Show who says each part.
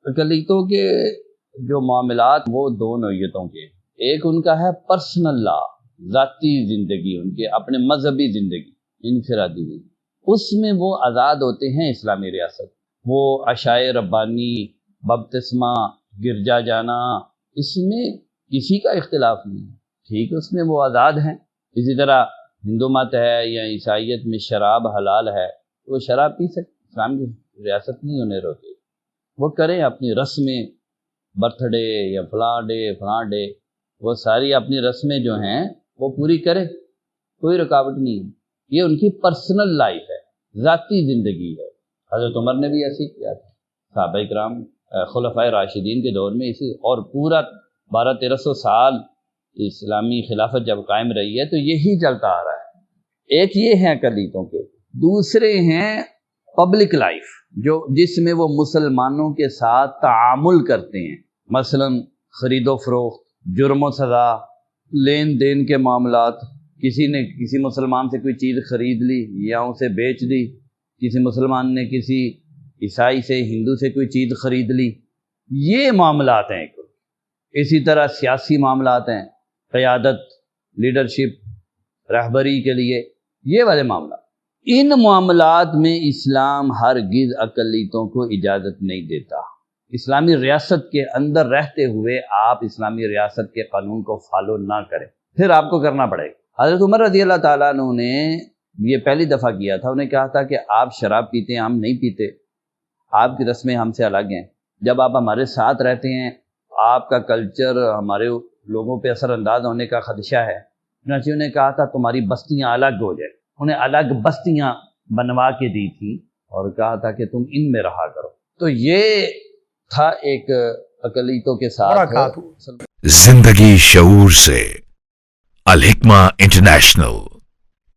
Speaker 1: اقلیتوں کے جو معاملات وہ دو نوعیتوں کے، ایک ان کا ہے پرسنل لا، ذاتی زندگی، ان کے اپنے مذہبی زندگی انفرادی زندگی، اس میں وہ آزاد ہوتے ہیں اسلامی ریاست، وہ عشائے ربانی، بپتسمہ، گرجا جانا، اس میں کسی کا اختلاف نہیں ہے، ٹھیک ہے، اس میں وہ آزاد ہیں۔ اسی طرح ہندو مت ہے یا عیسائیت میں شراب حلال ہے، وہ شراب پی سکتے، اسلام کی ریاست نہیں انہیں روکے، وہ کریں اپنی رسمیں، برتھ ڈے یا فلاں ڈے، وہ ساری اپنی رسمیں جو ہیں وہ پوری کرے، کوئی رکاوٹ نہیں ہے، یہ ان کی پرسنل لائف ہے، ذاتی زندگی ہے۔ حضرت عمر نے بھی ایسے ہی کیا تھا، صحابہ کرام خلفائے راشدین کے دور میں اسی، اور پورا 1200-1300 سال اسلامی خلافت جب قائم رہی ہے تو یہی چلتا آ رہا ہے۔ ایک یہ ہیں اقلیتوں کے، دوسرے ہیں پبلک لائف، جس میں وہ مسلمانوں کے ساتھ تعامل کرتے ہیں، مثلا خرید و فروخت، جرم و سزا، لین دین کے معاملات، کسی نے کسی مسلمان سے کوئی چیز خرید لی یا اسے بیچ دی، کسی مسلمان نے کسی عیسائی سے، ہندو سے کوئی چیز خرید لی، یہ معاملات ہیں۔ اسی طرح سیاسی معاملات ہیں، قیادت، لیڈرشپ، رہبری کے لیے، یہ والے معاملات، ان معاملات میں اسلام ہرگز اقلیتوں کو اجازت نہیں دیتا۔ اسلامی ریاست کے اندر رہتے ہوئے آپ اسلامی ریاست کے قانون کو فالو نہ کریں، پھر آپ کو کرنا پڑے گا۔ حضرت عمر رضی اللہ تعالیٰ عنہ نے یہ پہلی دفعہ کیا تھا، انہیں کہا تھا کہ آپ شراب پیتے ہیں، ہم نہیں پیتے، آپ کی رسمیں ہم سے الگ ہیں، جب آپ ہمارے ساتھ رہتے ہیں آپ کا کلچر ہمارے لوگوں پہ اثر انداز ہونے کا خدشہ ہے۔ چنانچہ انہیں کہا تھا تمہاری بستیاں الگ ہو جائے، انہیں الگ بستیاں بنوا کے دی تھی اور کہا تھا کہ تم ان میں رہا کرو۔ تو یہ تھا ایک اقلیتوں کے ساتھ
Speaker 2: زندگی شعور سے، الحکمہ انٹرنیشنل۔